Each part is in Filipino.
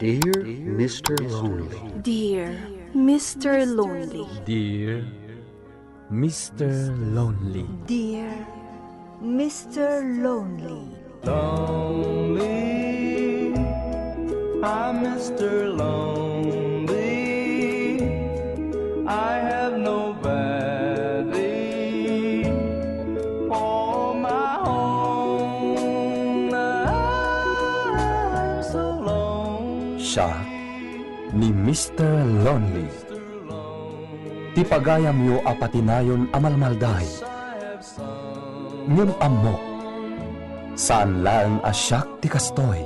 Dear Mr. Lonely. Dear Mr. Lonely. Dear Mr. Lonely. Dear Mr. Lonely. Lonely, I'm Mr. Lonely. I have nobody for my own. I'm so lonely. Siya ni Mr. Lonely. Ti pagayam yo apatinayon amalmalday. Ngem amok. Saan lang asyak ti kastoy.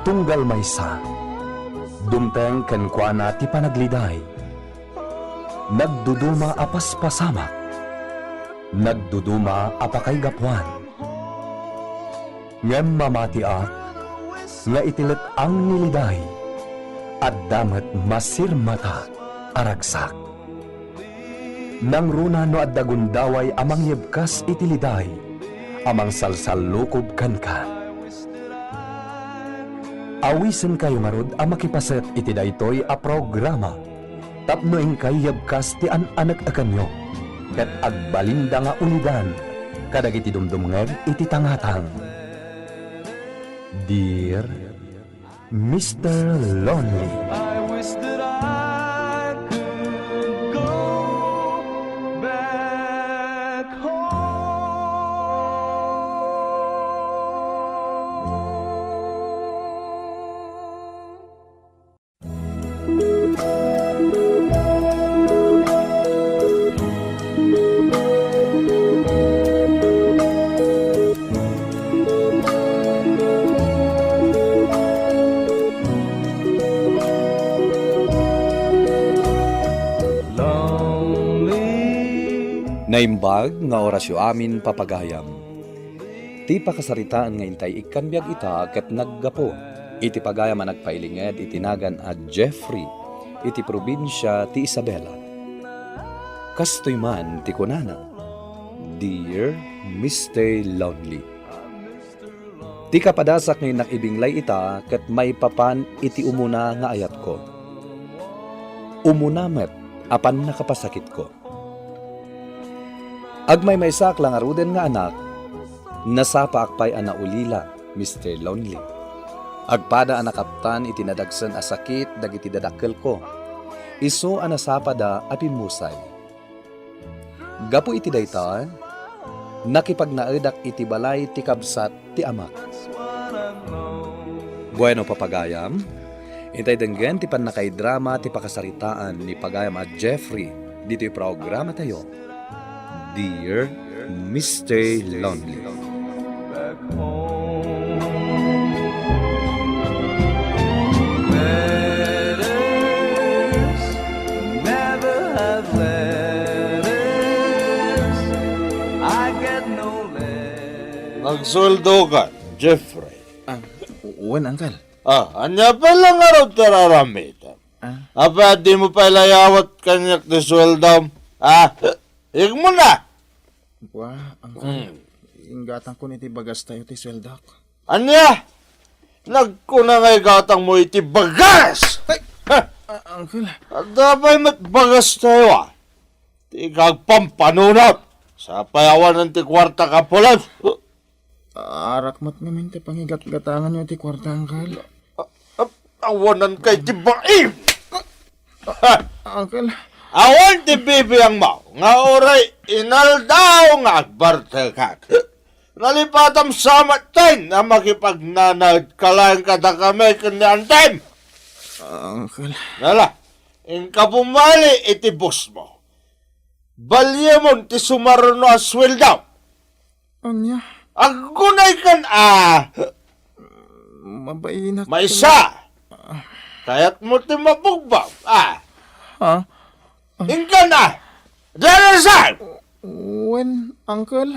Tunggal maysa. Dumteng kenkwana ti panagliday. Nagduduma apas pasamak. Nagduduma apakay gapwan. Ngem mamatiak. Nga itilit ang niliday. At damat masirmata aragsak. Nang runa no at dagundaway amang yebkas itiliday. Amang salsalukob kan ka. Awisen kayo marud ang makipaset iti daytoy a programa. Tapno ing kayabkas ti an-anak akanyo. Kat agbalinda nga ulidan. Kadag iti dumdumnger iti tangatang. Dear Mr. Lonely. I wish that I could go back home. Naimbag nga orasyo amin papagayam. Ti pakasaritaan nga intay ikanbiag ita ket naggapo. Iti pagayam ang nagpailinged itinagan a Jeffrey iti probinsya ti Isabela. Kastoy man ti kunana. Dear Mr. Lonely. Ti kapadasak ngayon nakibinglay ita ket may papan iti umuna nga ayat ko. Umunamet apan nakapasakit ko. Agmay may saklang aruden nga anak, nasapa akpay ana ulila, Mr. Lonely. Agpada anakaptan itinadagsan a sakit dagiti dadakkel ko. Isu anasapa da apimusay. Gapu iti dayta, nakipagnaedak iti balay ti kabsat ti amak. Bueno papagayam, intay denggen ti panakaidrama ti pakasaritaan ni pagayam at Jeffrey dito programa tayo. Dear Mr. Lonely. Back home. Letters never have letters. I get no letters. Nagsuldo ka, Jeffrey. Wen, Uncle. Anya pa lang araw tararamitan. Apa di mo pa ilayawat kanyak di sweldo? Ik mo na! Wah, Uncle. Inggatang ko niti bagas tayo ti sweldak. Anya? Nagkuna nga'y gatang mo iti bagas! Uncle. At dapat mat bagas tayo Ti kagpampanunot sa payawan ng ti kwarta kapulan. Arak mat namin ti pangigat-gatangan nyo ti kwarta, Uncle. Awanan kay ti baim! Uncle. Awan ti bibiyang mo, nga oray inaldaw nga agbartekak. Nalipatam samat tayo na makipagnanad kalayang kada kami kanyantim. Uncle. Nala, ingka pumali iti bus mo. Balyemon ti sumaruno aswil daw. Anya? Aggunay kan Mabainak. Maisa. Kaya't mo ti mapugbaw. Ha? Ingka na. Darasan! Wen, Uncle.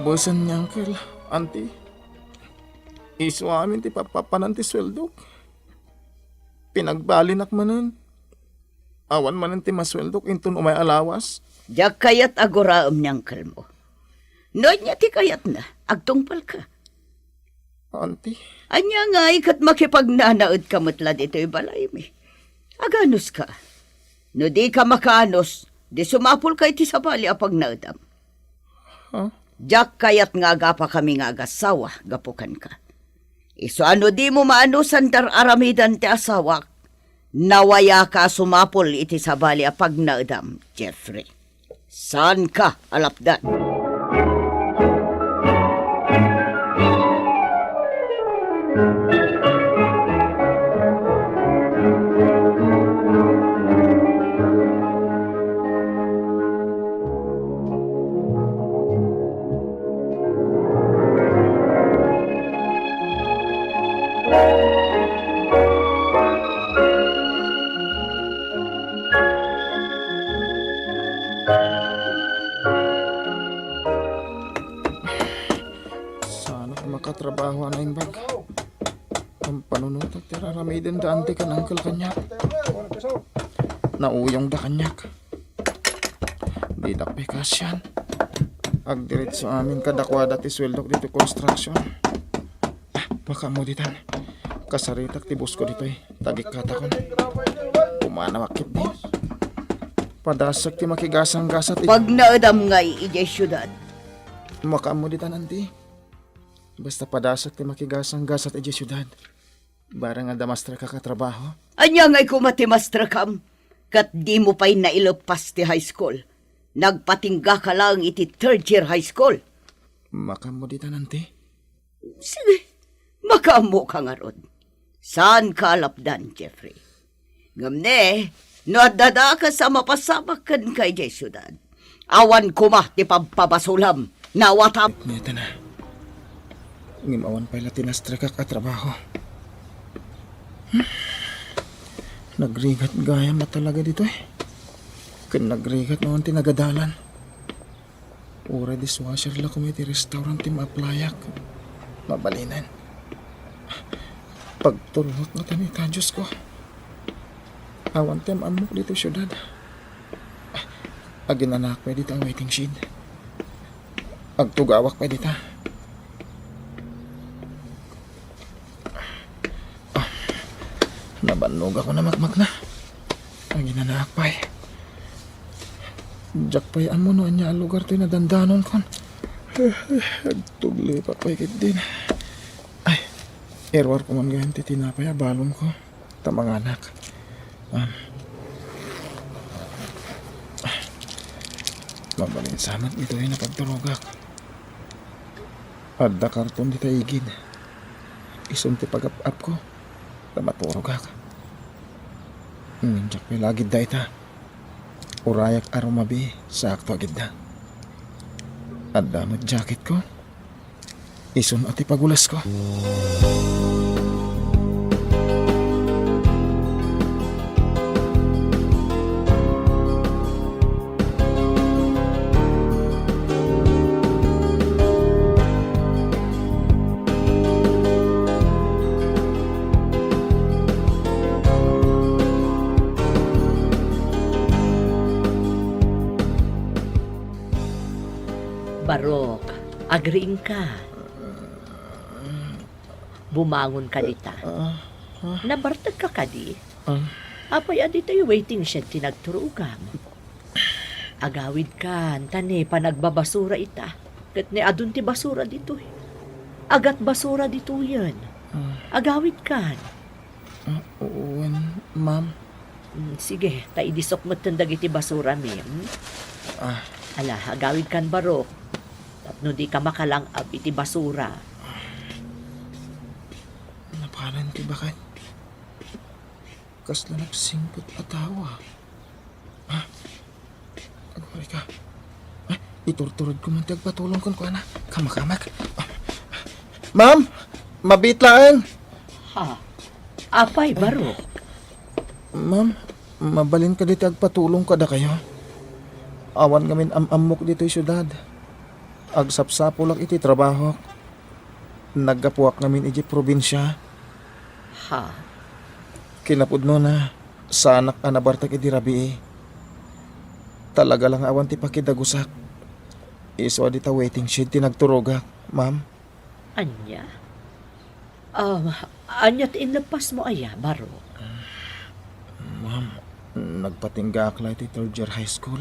Nabusan niya, Uncle. Auntie. Iso amin ti papapanan ti sweldo. Pinagbalinak manan. Awan manan ti masweldo intun umay alawas. Diyak kayat agoraam niyang kalmo. Noon niya ti kayat na, agtungpal ka. Auntie. Anya nga ikat makipagnanaod ka matla dito'y balay mi. Aganos ka. No di ka makaanos, di sumapul ka iti sabali apag naadam. Huh? Diyak kayat nga agapa kami nga agasawa, gapukan ka. Iso ano di mo maanusan dar aramidan ti asawak, nawaya ka sumapul iti sabali apag naadam, Jeffrey. Saan ka, alapdan? Sana ko makatrabaho na imbag. Ang panunot at tiraramidan da ante ka ng kanyak. Nauyong da kanyak. Di da pekasyan. Agdirit sa amin kadakwada ti sweldok dito construction. Baka mo ditan. Kasaritak ti bus ko dito tagik katakon. Pumanawakit din. Padasak ti makigasang-gasa ti... Pag naadam nga ijay syudad. Maka mo ditan anti. Basta padasak ti makigasang-gasa ti syudad. Barang nga damastra ka katrabaho. Anya nga'y kumatimastra kam, kat di mo pa'y nailapas ti high school. Nagpatingga ka lang iti third year high school. Maka mo ditan anti. Sige, makamo ka nga ron. Saan ka alapdan, Jeffrey? Ngamne, no adada ka sa mapasabakan kay jay syudad. Awan kuma ti pagpabasulam. Nawatam. Neta na. Ngimawan pa'y latinastra ka katrabaho. Nagrigat gaya matalaga dito Kan nagrigat naman tinagadalan. Ura dishwasher la kumiti restaurant ti maaplayak. Mabalinan. Pagturot na tanita, Diyos ko. Awan tem amok dito syudad. Aginanak pa dito ang waiting shed. Agtugawak pa dito. Nabanog ako na magmag na. Aginanak pa Jack pa'y amo no anya lugar to'y nadandanon kon. Agtugli pa pa'y din. Ay, erwar ko man ganyan titinapay balom ko. Tamang anak. Mabalin sanat dito yung napagturugak. Adda karton dito igid. Isun ti pag-up ko. Tamaturugak. Jack pa'y lagid da ita. Urayak aromabi sa akto agid na. At damot jacket ko. Isun at ipagulas ko. Barok, agreeing ka. Bumangon ka dita. Nabartag ka kadi. Apay adito yung waiting shed tinagturugan. Agawid ka, tani panagbabasura ita. Kat ni adun ti basura dito. Agat basura dito yan. Agawid ka. Uwan, ma'am. Sige, taidisok mo tandag iti basura, ma'am. Ala, agawid kan Barok. Tapno di ka makalang ab iti basura. Napalan ti bakit? Kasla nagsingpot atawa. Agwari ka. Iturturod ko man patulong kon ko na. Kamakamak. Ma'am! Mabit lang! Ha? Apay, Barok? Ma'am, mabalin ka dito agpatulong ka da kayo. Awan ngamin amok dito yung syudad. agsapsapo lang iti trabaho. Naggapuak namin iti probinsya. Ha? Kinapudno na sa anak anabartag iti rabi. Talaga lang awan ti pakidagusak. Iso di ta waiting shed ti nagturogak, ma'am. Anya? Anya't inlapas mo aya, Baro? Ma'am, nagpatingga akla iti third year high school.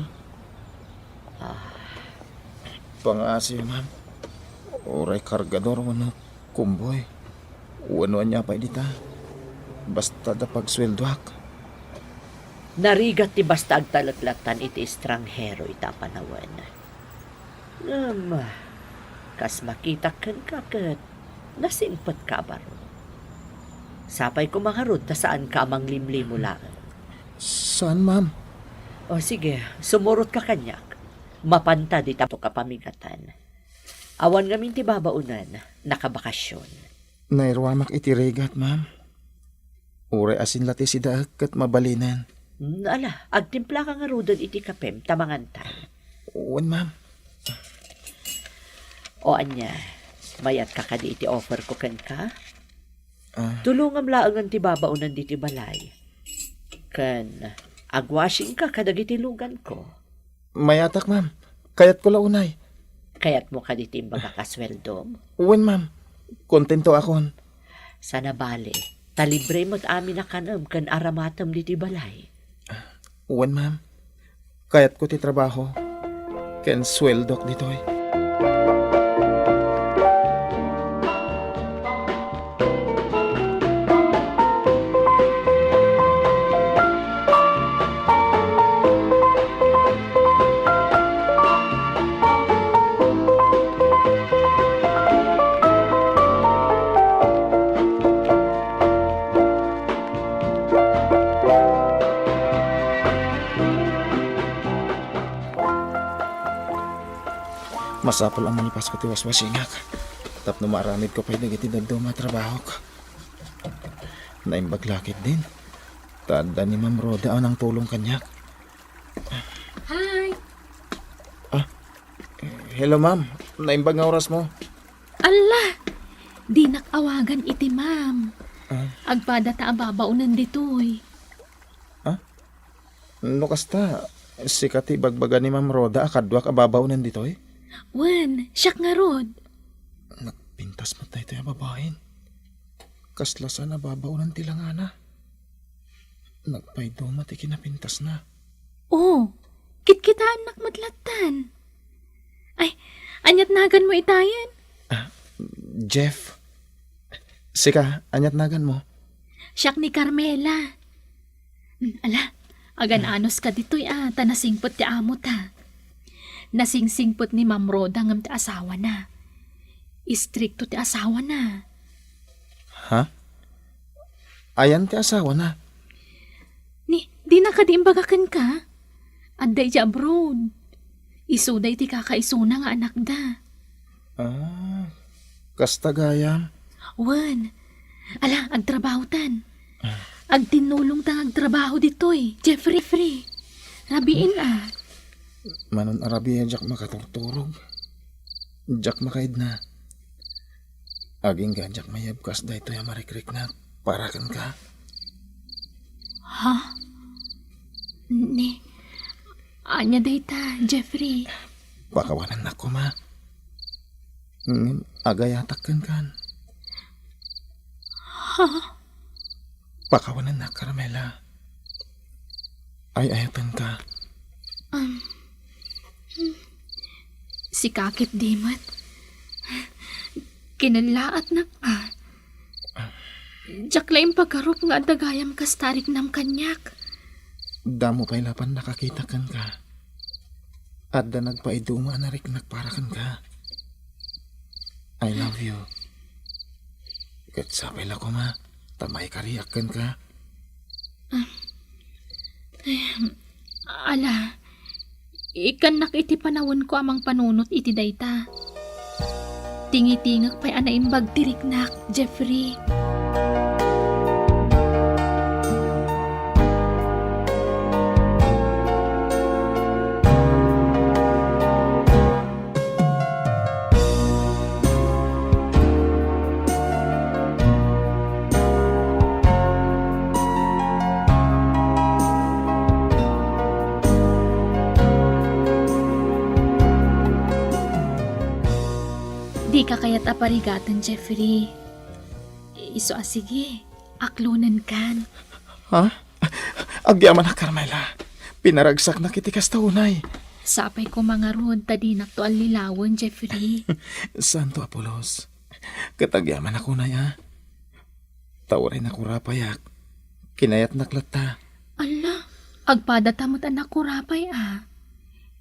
Pangasi, ma'am. Oray kargador wano kumboy. Wano anya pa dita. Basta da pagsweldoak. Narigat ti basta agtalatlatan iti estranghero ita panawan. Kas makita kan kakat, nasingpot ka, Baro. Sapay ko maharod ta saan ka amang limli mo lang. Saan, ma'am? O sige, sumurot ka kanyak. Mapanta di tapo ka pamigatan. Awan ngamin ti babaunan, nakabakasyon. Nairwamak iti regat, ma'am. Ure asin lati si daag kat mabalinan. Ala, agtimpla ka nga rudan iti kapem, tamangantan. Uwan, ma'am. O anya, mayat ka ka di iti offer ko kan ka? Tulungam laangan ti babaunan di ti balay. Kan, agwashing ka kadag iti lugan ko. Mayatak, ma'am. Kayat ko launay. Kayat mo ka di ti imbaga kasweldom? Uwan, ma'am. Kontento akon. Sana bale, talibre mo't amin na kanam kan aramatam di ti balay. Uwan, ma'am. Kayat ko ti trabaho. Ken sweldok ditoy. Masapol ang manipas ko ti waswasingak. Tapno maramid ko pa'y nagiti dagdo matrabaho ko. Naimbaglakit din. Tanda ni Ma'am Roda ang tulong kanyak. Hi! Hello, ma'am. Naimbag nga oras mo. Allah! Di nakawagan iti ma'am. Agpada ta ababaunan ditoy. No kasta, sikati bagbaga ni Ma'am Roda akadwak ababaw nanditoy? Wen, siyak nga rod. Nagpintas mo tayo tayo babahin. Kaslasan na babaw ng tilangana. Nagpaido mati kinapintas na. Oh, kitkitaan nakmadlatan. Ay, anyat nagan mo itayan? Jeff. Sika, anyat nagan mo. Siyak ni Carmela. Ala, agan anos ka ditoy tanasingpot ti amo ta. Nasingsingpot ni Ma'am Roda ngam ti asawa na. Istrikto ti asawa na. Ha? Ayan ti asawa na. Di na ka di imbagakan ka? Adday ti abroad. Isuday ti kakaisuna nga anak da. Kasta gayam. Wan, ala, agtrabaho-tan. Agtinulong tang agtrabaho ditoy, Jeffrey. Rabiin Manon arabiya jak makaturturog. Jak makaid na. Aging ganjak mayabkas da ito yung marikrik na parakan ka. Ha? Anya dayta, Jeffrey. Pakawanan na ko, ma. Agayatak kan. Ha? Pakawanan na, Carmela. Ay ayatan ka. Si Kakit Dimat. Kinalaat na Jaklaim pagkarup nga dagayam kastarik nam kanyak. Damo pa'y lapan nakakita kan ka. At da nagpaiduma na rin nagparakan ka. I love you. Kat sapay la ko, ma. Tamay kariyak kan ka. Ala, ikan iti panawon ko amang panunot iti dayta. Tingitingak pa'y anaimbag tiriknak, Jeffrey. Di ka kaya't aparigatan, Jeffrey. Iso sige, aklunan kan. Ha? Agyaman na, Carmela. Pinaragsak na kiti kastunay. Sapay ko mga rod, tadinak to ang lilawan, Jeffrey. Santo Apolos. Katagyaman ako na ya. Tawarin ako rapayak. Kinayat naklata. Ala, agpadatamot anak ko rapay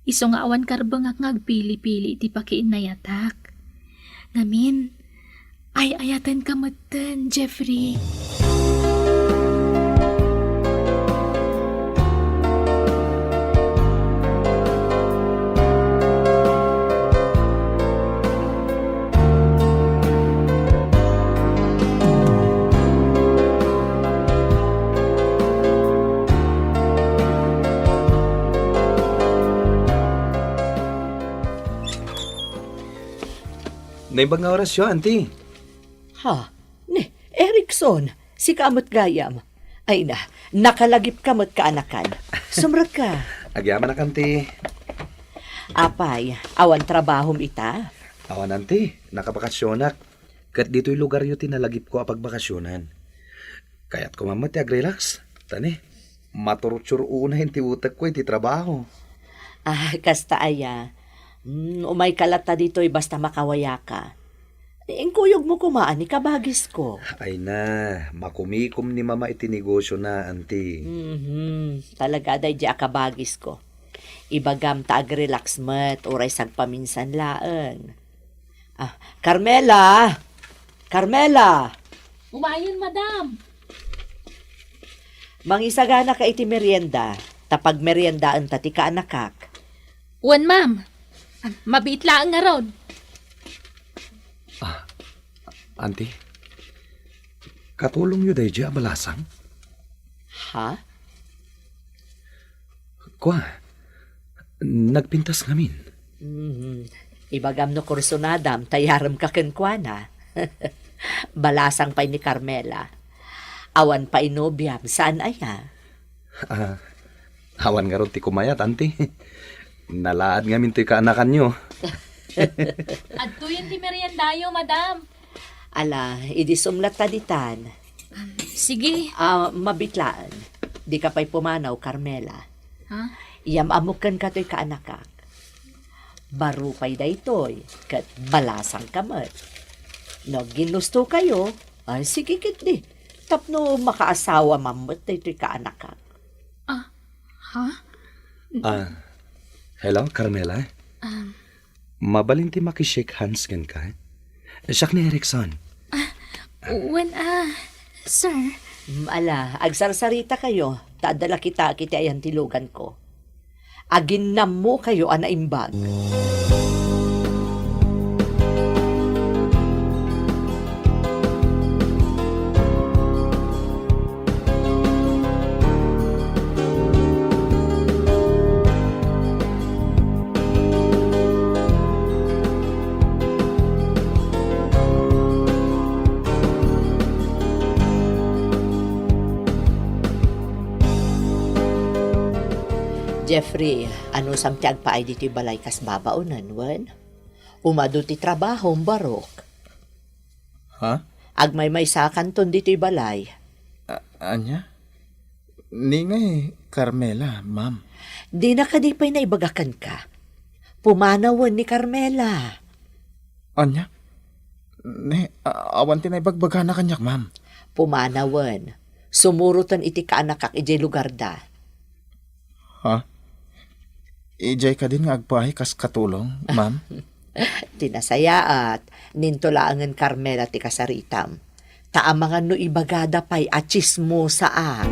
Iso nga awan karbangak ngagpili-pili iti pakiinayatak. Ngamin, ay ayatan kamatan, Jeffrey. Naibang nga oras yun, auntie. Ha? Erikson, si kamot gayam. Ay na, nakalagip kamot kaanakan. Sumrag ka. Agyaman na, auntie. Apay, awan trabahom ita. Awan, auntie. Nakabakasyonak. Kat dito'y lugar yun tinalagip ko apagbakasyonan. Kaya't kumamati ag-relax. Tani, maturutsur unahin ti utak ko iti trabaho. Kasta aya. Umay kalata dito'y basta makawaya ka. Ingkuyog mo kumaan, ikabagis ko. Ay na, makumikom ni mama iti negosyo na, auntie. Talaga day di akabagis ko. Ibagam ta ag-relax mat, oray sagpaminsan laan. Carmela! Carmela! Umayon, madam. Mangisagana ka iti merienda, tapag meriendaan ta ti kaanakak. Wan, ma'am. Mabitlaan nga ron. Auntie, katulong nyo dahi di abalasang? Ha? Kwa, nagpintas ngamin. Ibagam no kursunadam, tayaram ka kenkwana. Balasang pa ni Carmela. Awan pa inobyam, saan aya? Awan nga ron ti kumayat, auntie. Nalaad ngamin to'y kaanakan nyo. Adto yun ti meriendayo, madam. Ala, idisumlat taditan. Sige. Mabitlaan. Di ka pa'y pumanaw, Carmela. Ha? Iyamamukan ka to'y kaanakak. Baro pa'y daytoy, kat balasang kamat. No, ginusto kayo, ay sige kit di. Tapno makaasawa mamot daytoy kaanakak. Ha? Hello, Carmela? Mabaling ti makishake hands kan ka? Siyak ni Erikson. Sir. Ala, agsarsarita kayo. Taadala kita ayan tilugan ko. Aginnam mo kayo anaimbag. Jeffrey, ano samtiag pa ay dito'y balay kas babaunan, wan? Umado ti trabaho, barok. Ha? Agmay-may sa kanton dito'y balay. Anya? Ningay, Carmela, ma'am. Di na kadipay na ibagakan ka. Pumanawan ni Carmela. Anya? Awan tinaybagbaga na kanyak, ma'am. Pumanawan. Sumurutan iti kaanakak ijay lugar da. Ha? Ijay ka din nga agpahay kas katulong, ma'am? Tinasaya at nintulaangan Carmela ti kasaritam. Taamangan no ibagada pa'y achismo sa ak.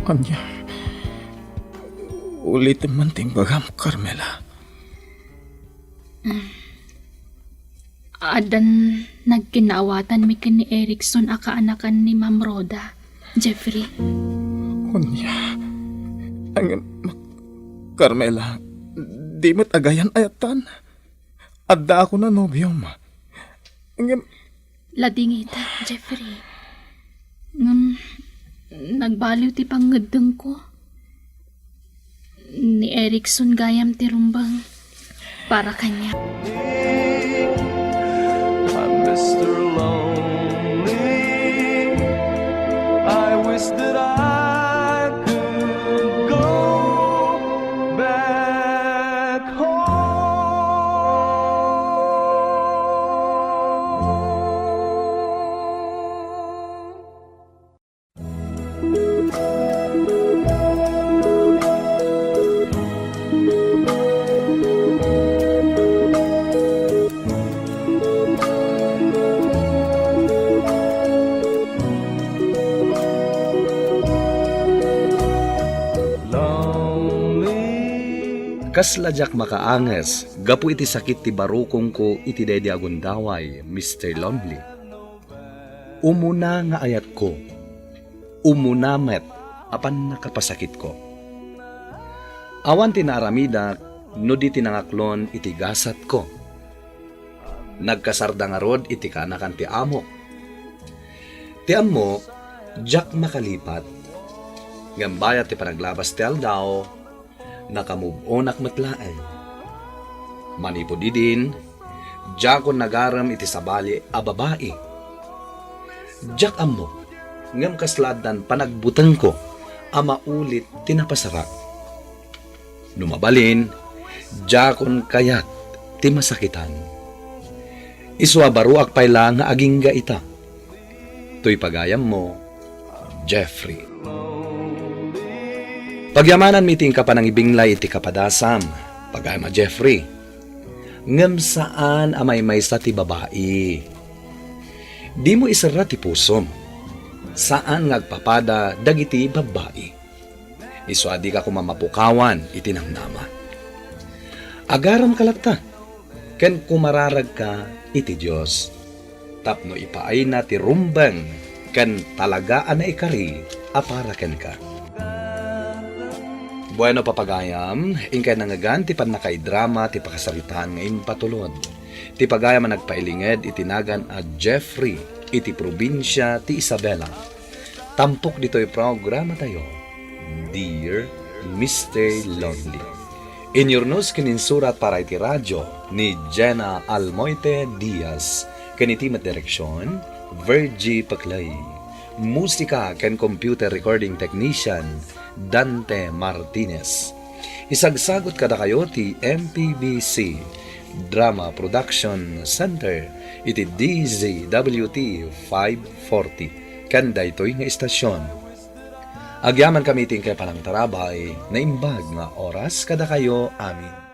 Anya? Ulitin man ting bagam, Carmela. Adan nagkinaawatan mi ken ni Erikson akaanakan ni Ma'am Rhoda, Jeffrey. Kunya. Ang Carmela, di mo't agayan ayatan. Adda ako na nobyo ma. Ang Ladingita, Jeffrey. Nagbaliw ti pangadeng ko. Ni Erickson gayam ti rumbang para kanya. I'm Mr. Lonely. I wish that I could go back Kasladyak makaanges, gapu iti sakit ti barukong ko iti dedi agundaway, Mr. Lonely. Umuna nga ayat ko, umunamet, apan nakapasakit ko. Awan ti naaramida, no di tinangaklon iti gasat ko. Nagkasarda nga rod iti kanakan ti amok. Ti amok, jak makalipat. Gambayat ti panaglabas ti aldaw, nakamove-onak matlaan. Manipo di din, jakon nagaram iti sabali a babae. Jak ammo, ngam kasladan panagbutang ko, ama ulit tinapasarak. Numabalin, jakon kayat ti masakitan. Iswa baruak payla nga aging gaita. To'y pagayam mo, Jeffrey. Pagyamanan miting ka pa ng ibinglay iti kapadasam, pagayama Jeffrey. Ngam saan amay sa ti babae. Di mo isara ti pusom. Saan ngagpapada dagiti babae. Iswadi ka kumamapukawan iti nang nama. Agaram kalata, ken kumararag ka iti Diyos. Tapno ipaay na ti rumbang, ken talagaan na ikari, aparaken ka. Bueno papagayam, ingkay nangagan ti pan nakaidrama ti pakasaritaan nga impatulod. Ti pagayam ang nagpailinged itinagan at Jeffrey iti probinsya ti Isabela. Tampok dito'y programa tayo, Dear Mr. Lonely. Inyornos kininsurat para iti radyo ni Jenna Almoite Diaz. Kanitimat direksyon, Virgie Paclay. Musika ken computer recording technician, Dante Martinez. Isagsagot kada kayo ti MPBC Drama Production Center iti DZWT 540 kanda ito'y nga istasyon. Agyaman kami ting kay palang tarabay na imbag nga oras kada kayo amin.